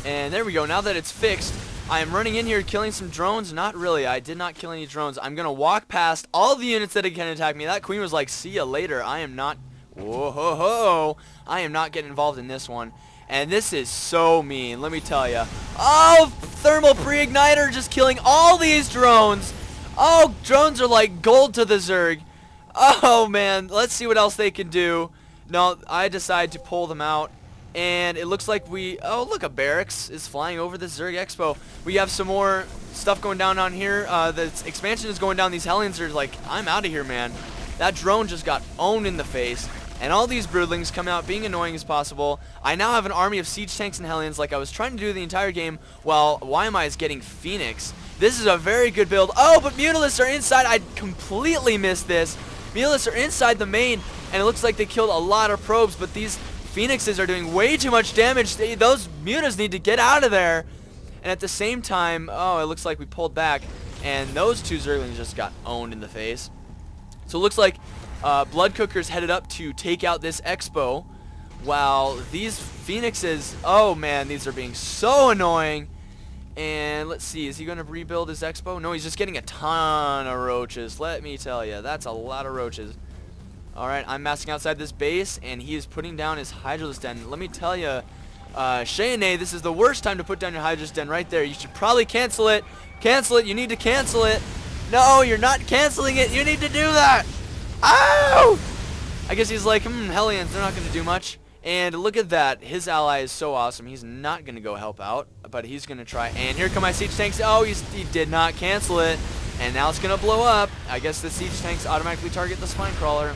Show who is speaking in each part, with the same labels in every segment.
Speaker 1: And there we go. Now that it's fixed, I am running in here killing some drones. Not really. I did not kill any drones. I'm going to walk past all the units that can attack me. That queen was like, see ya later. I am not... Whoa, ho, ho. I am not getting involved in this one. And this is so mean, let me tell you. Oh, thermal pre-igniter just killing all these drones. Oh, drones are like gold to the Zerg. Oh, man. Let's see what else they can do. No, I decide to pull them out. And it looks like we... Oh, look, a barracks is flying over the Zerg Expo. We have some more stuff going down here. The expansion is going down. These Hellions are like, I'm out of here, man. That drone just got owned in the face. And all these broodlings come out being annoying as possible. I now have an army of siege tanks and Hellions like I was trying to do the entire game while YMI is getting Pheonix. This is a very good build. Oh, but Mutalisks are inside. I completely missed this. Mutalisks are inside the main, and it looks like they killed a lot of probes, but these Pheonixes are doing way too much damage. Those Mutas need to get out of there. And at the same time, oh, it looks like we pulled back, and those two Zerglings just got owned in the face. So it looks like Blood Cooker's headed up to take out this Expo, while these Pheonixes, oh man, these are being so annoying. And let's see, is he going to rebuild his Expo? No, he's just getting a ton of roaches. Let me tell you, that's a lot of roaches. Alright, I'm massing outside this base, and he is putting down his Hydralisk Den. Let me tell you, Cheyenne, this is the worst time to put down your Hydralisk Den right there. You should probably cancel it. Cancel it, you need to cancel it. No, you're not canceling it, you need to do that. Ow! I guess he's like, Hellions, they're not going to do much. And look at that. His ally is so awesome. He's not going to go help out, but he's going to try. And here come my siege tanks. Oh, he did not cancel it. And now it's going to blow up. I guess the siege tanks automatically target the spine crawler.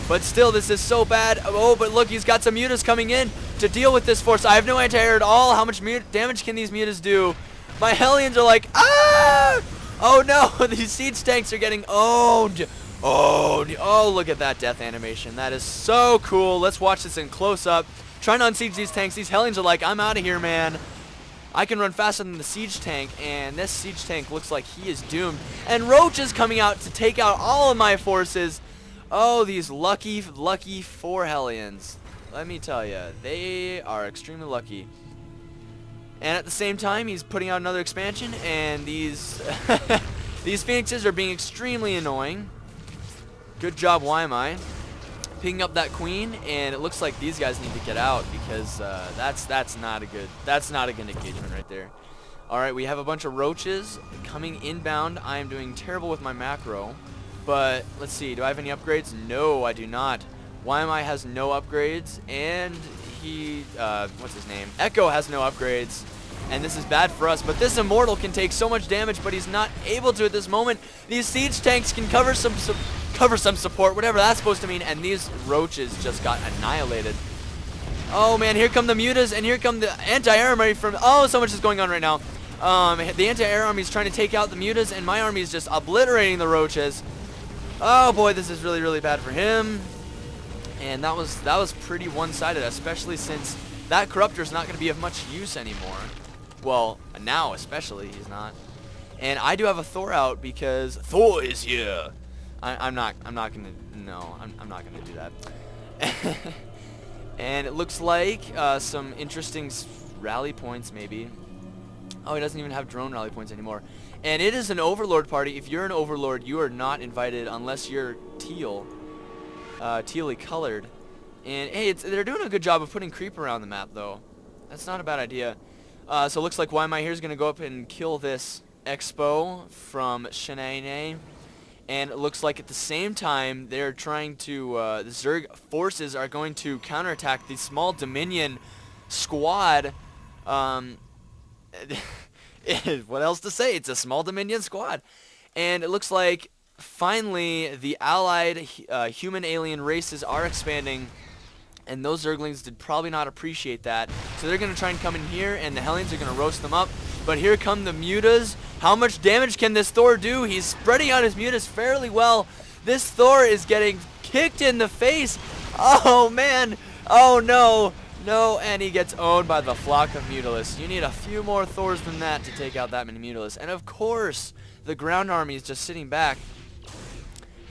Speaker 1: But still, this is so bad. Oh, but look, he's got some mutas coming in to deal with this force. I have no anti-air at all. How much damage can these mutas do? My Hellions are like, ah! Oh, no. These siege tanks are getting owned. Oh, look at that death animation. That is so cool. Let's watch this in close-up. Trying to unsiege these tanks. These Hellions are like, I'm out of here, man. I can run faster than the siege tank, and this siege tank looks like he is doomed. And Roach is coming out to take out all of my forces. Oh, these lucky 4 Hellions. Let me tell you, they are extremely lucky. And at the same time, he's putting out another expansion, and these these Phoenixes are being extremely annoying. Good job, YMI. Picking up that queen, and it looks like these guys need to get out because that's not a good engagement right there. All right, we have a bunch of roaches coming inbound. I am doing terrible with my macro, but let's see. Do I have any upgrades? No, I do not. YMI has no upgrades, and he what's his name? Echo has no upgrades. And this is bad for us, but this Immortal can take so much damage, but he's not able to at this moment. These siege tanks can cover some support, whatever that's supposed to mean, and these roaches just got annihilated. Oh man, here come the mutas, and here come the anti-air army from... Oh, so much is going on right now. The anti-air army is trying to take out the mutas, and my army is just obliterating the roaches. Oh boy, this is really, really bad for him. And that was pretty one-sided, especially since that Corruptor is not going to be of much use anymore. Well, now especially he's not. And I do have a Thor out because Thor is here. I'm not gonna do that. And it looks like some interesting rally points maybe. Oh, he doesn't even have drone rally points anymore. And it is an Overlord party. If you're an Overlord, you are not invited unless you're teal, teally colored. And hey, they're doing a good job of putting creep around the map though. That's not a bad idea. So it looks like YMI here is going to go up and kill this Expo from Cheyenne. And it looks like at the same time they're trying to, the Zerg forces are going to counterattack the small Dominion squad. What else to say? It's a small Dominion squad. And it looks like finally the allied human-alien races are expanding. And those Zerglings did probably not appreciate that. So they're going to try and come in here, and the Hellions are going to roast them up. But here come the mutas. How much damage can this Thor do? He's spreading out his mutas fairly well. This Thor is getting kicked in the face. Oh, man. Oh, no. No, and he gets owned by the flock of Mutalisks. You need a few more Thors than that to take out that many Mutalisks. And, of course, the ground army is just sitting back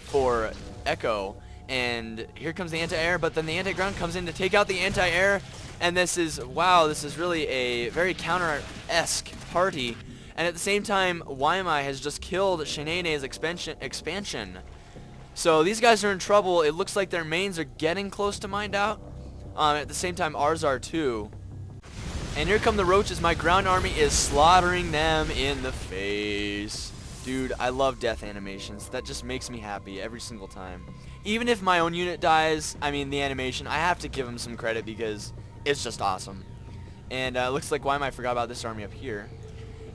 Speaker 1: for Echo. And here comes the anti-air, but then the anti-ground comes in to take out the anti-air. And this is, wow, this is really a very counter-esque party. And at the same time, Waimai has just killed Shanae's expansion. So these guys are in trouble. It looks like their mains are getting close to mined out. At the same time, ours are too. And here come the roaches. My ground army is slaughtering them in the face. Dude, I love death animations. That just makes me happy every single time. Even if my own unit dies, I mean the animation, I have to give them some credit because it's just awesome. And looks like why am I forgot about this army up here.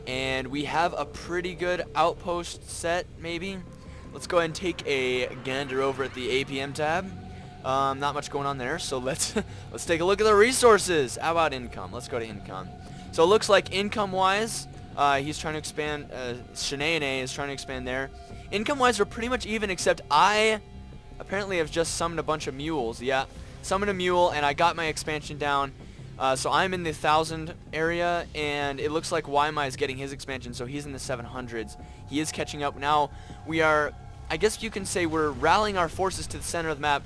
Speaker 1: And we have a pretty good outpost set, maybe. Let's go ahead and take a gander over at the APM tab. Not much going on there, so let's take a look at the resources. How about income? Let's go to income. So it looks like income-wise, he's trying to expand. Shanae is trying to expand there. Income-wise, we're pretty much even, except I apparently have just summoned a bunch of mules. Yeah, summoned a mule, and I got my expansion down. So I'm in the 1,000 area, and it looks like Waimai is getting his expansion, so he's in the 700s. He is catching up. Now, we are, I guess you can say we're rallying our forces to the center of the map.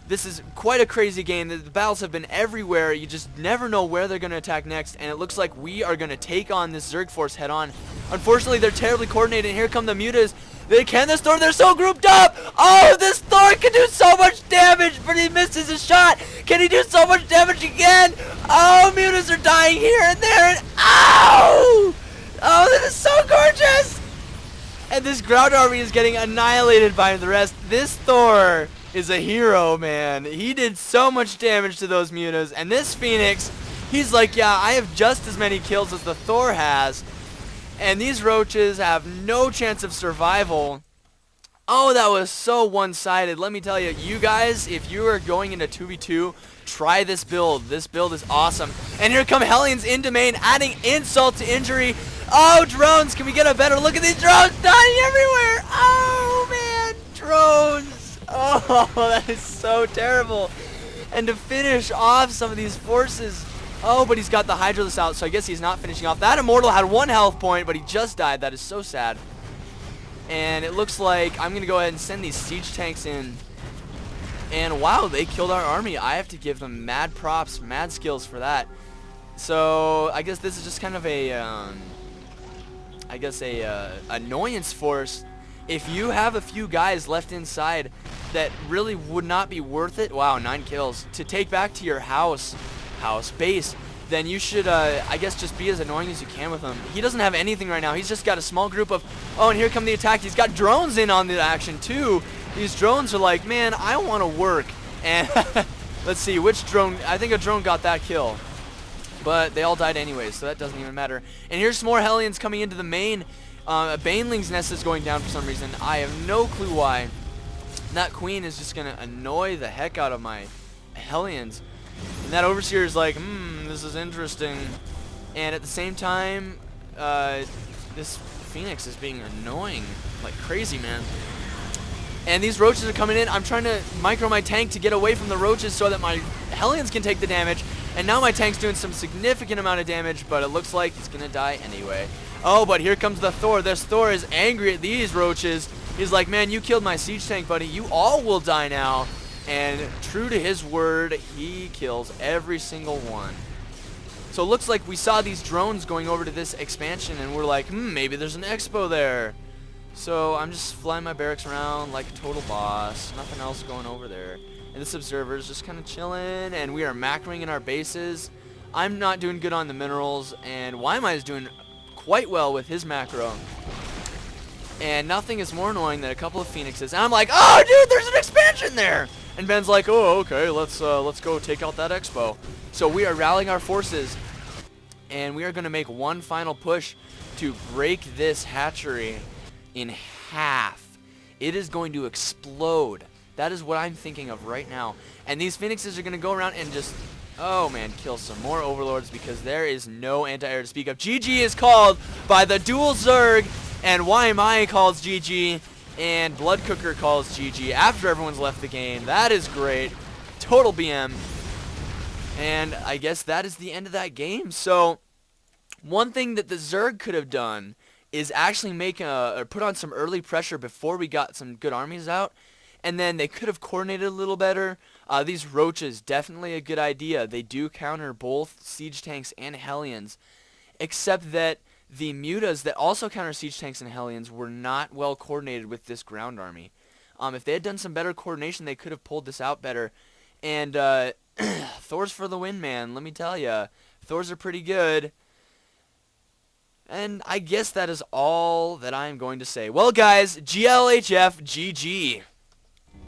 Speaker 1: This is quite a crazy game. The battles have been everywhere. You just never know where they're going to attack next, and it looks like we are going to take on this Zerg force head on. Unfortunately, they're terribly coordinated, and here come the mutas. They can this Thor. They're so grouped up. Oh, this Thor can do so much damage, but he misses his shot. Can he do so much damage again? Oh, mutas are dying here and there, and ow! Oh, this is so gorgeous. And this ground army is getting annihilated by the rest. This Thor is a hero, man. He did so much damage to those mutas. And this Pheonix, he's like, yeah, I have just as many kills as the Thor has. And these roaches have no chance of survival. Oh, that was so one-sided. Let me tell you, you guys, if you are going into 2v2, try this build. This build is awesome. And here come Hellions into main, adding insult to injury. Oh, drones, can we get a better look at these drones dying everywhere? Oh, man, drones. Oh, that is so terrible. And to finish off some of these forces. Oh, but he's got the Hydralisk out, so I guess he's not finishing off. That Immortal had 1 health point, but he just died. That is so sad. And it looks like I'm going to go ahead and send these siege tanks in. And wow, they killed our army. I have to give them mad props, mad skills for that. So I guess this is just kind of a, annoyance force. If you have a few guys left inside that really would not be worth it, wow, 9 kills, to take back to your base, then you should, I guess, just be as annoying as you can with him. He doesn't have anything right now. He's just got a small group of, oh, and here come the attack. He's got drones in on the action, too. These drones are like, man, I want to work. And let's see, which drone, I think a drone got that kill. But they all died anyways, so that doesn't even matter. And here's some more Hellions coming into the main. A Baneling's nest is going down for some reason. I have no clue why. That queen is just going to annoy the heck out of my Hellions. And that Overseer is like, this is interesting. And at the same time, this Pheonix is being annoying like crazy, man. And these roaches are coming in. I'm trying to micro my tank to get away from the roaches so that my Hellions can take the damage. And now my tank's doing some significant amount of damage, but it looks like he's going to die anyway. Oh, but here comes the Thor. This Thor is angry at these roaches. He's like, man, you killed my siege tank, buddy. You all will die now. And true to his word, he kills every single one. So it looks like we saw these drones going over to this expansion, and we're like, maybe there's an expo there. So I'm just flying my barracks around like a total boss. Nothing else going over there. And this observer is just kind of chilling, and we are macroing in our bases. I'm not doing good on the minerals, and Waimai is doing quite well with his macro. And nothing is more annoying than a couple of Phoenixes. And I'm like, oh, dude, there's an expansion there. And Ben's like, oh, okay, let's go take out that expo. So we are rallying our forces, and we are going to make one final push to break this hatchery in half. It is going to explode. That is what I'm thinking of right now. And these Phoenixes are going to go around and just, oh man, kill some more Overlords because there is no anti-air to speak of. GG is called by the dual Zerg, and Waimai calls GG, and Blood Cooker calls GG after everyone's left the game. That is great. Total BM. And I guess that is the end of that game. So one thing that the Zerg could have done is actually make or put on some early pressure before we got some good armies out. And then they could have coordinated a little better. These roaches, definitely a good idea. They do counter both siege tanks and Hellions, except that the mutas that also counter siege tanks and Hellions were not well coordinated with this ground army. If they had done some better coordination, they could have pulled this out better. And Thors for the win, man. Let me tell ya, Thors are pretty good. And I guess that is all that I'm going to say. Well, guys, GLHF, GG.